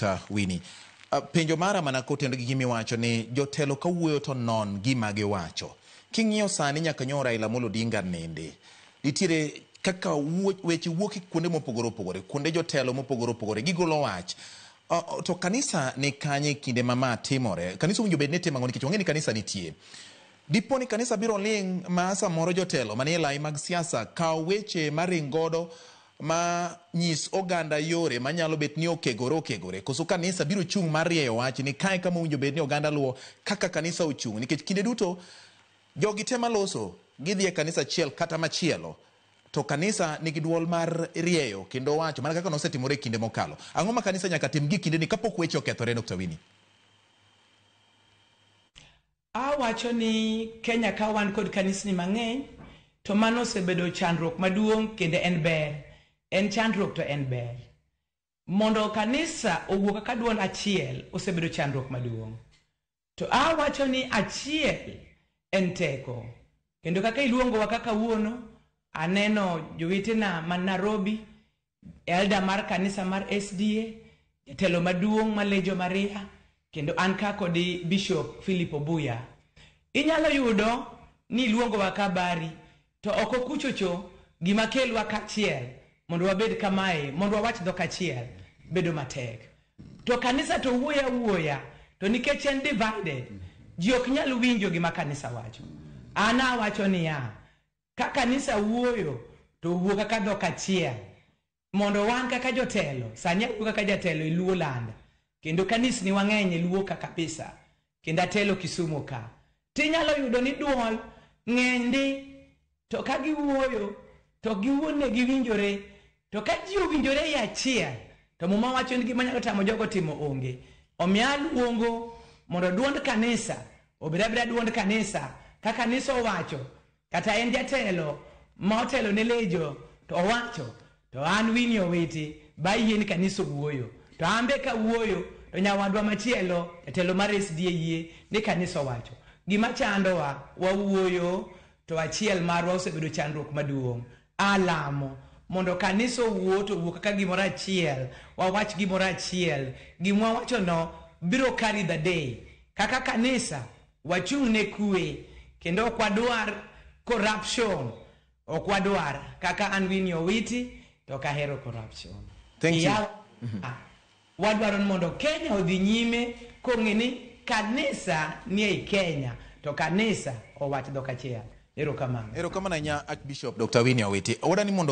Dr. Winnie. Penjo mara mana kotendo gi gimi wacho ni jotelo kawuoyo to non gima gi wacho. King'iyo sani nyaka nyo Raila Amolo Odinga nende. Nitiere kaka weche wuok kuonde mopogore opogore, kuonde jotelo mopogore opogore, gigolo wach. To kanisa ni kanye kinde mama timore. Kanisa winjo bed ne tema ngoni kichwange ni kanisa nitie. Dipo ni kanisa biro ling ma samoro jotelo manie lai mag siasa ka weche maringodo ma nyis oganda yore manyalo bet ni okegore koso kanisa biro chung marieyo wach ni kae kama winjo bet ni oganda luo kaka kanisa ochung nikech kinde duto jogi tema loso gidhi e kanisa chiel kata machielo to kanisa nigi duol mar rieyo kendo wacho mana kaka nosetimore kinde mokalo. Ang'o ma kanisa nyaka tim gi kinde ni kapok weche okethore, Dr. Winnie? Awacho ni Kenya ka wan kod kanisni mang'eny to mano osebedo chandruok maduong' kendo en ber. En chandruok to en ber. Mondo kanisa owuok kaka duol achiel osebedo chandruok maduong'. To awacho ni achiel en teko. Kendo kaka iluongowa kaka wuono, aneno jowetena man Nairobi, elda mar kanisa mar SDA, jatelo maduong' Malejo Maria, kendo an ka kodi Bishop Philip Obuya. Inyalo yudo ni luongowa kabari, to oko kuchocho gima kelwa kachiel, mondo wabed kamae, mondo wawach dhok achiel, bedo matek. To kanisa to wuoya, to nikech en divided, ji ok nyal winjo gima kanisa wacho. Ana wacho niya, ka kanisa wuoyo, to wuo kaka dhok achiel, mondo wan kaka jotelo, sani wuo kaka jatelo iluo landa, kendo kanis ni wang'enye luo ka kabisa, kendo atelo Kisumu ka. Tinyalo yudo ni duol ng'endi, to ka giwuoyo, to giwuone giwinjore, to ka ji owinjore e achiel, to muma wacho ni gima nyalo tamo jogo timo onge. Omiya luongo mondo duond kanisa, obira duond kanisa, ka kanisa owacho, kata en jatelo, ma otelo ne Lejo, to owacho, to an Winnie Owiti, bayie ni kanisa wuoyo. To ambe ka wuoyo, to nyawadwa machielo, jatelo mar SDA yie ni kanisa owacho. Gima chandowa, wawuoyo, to achiel marwa osebedo chandruok maduong'. Alamo mondo kanisa wuo to wuo kaka gimoro achiel, wawach gimoro achiel, gimwa wacho no biro carry the day. Kaka kanisa wachung' ne kwe, kendo ok wadwar corruption, ok wadwar kaka an Winnie Owiti to kahero corruption. Thank you. Wadwaro mondo Kenya odhi nyime kong'e ni kanisa ni e Kenya, to kanisa owach dhok achiel. Erokamano. Erokamano nya Archbishop Dr. Winnie Owiti. Oda ni mondo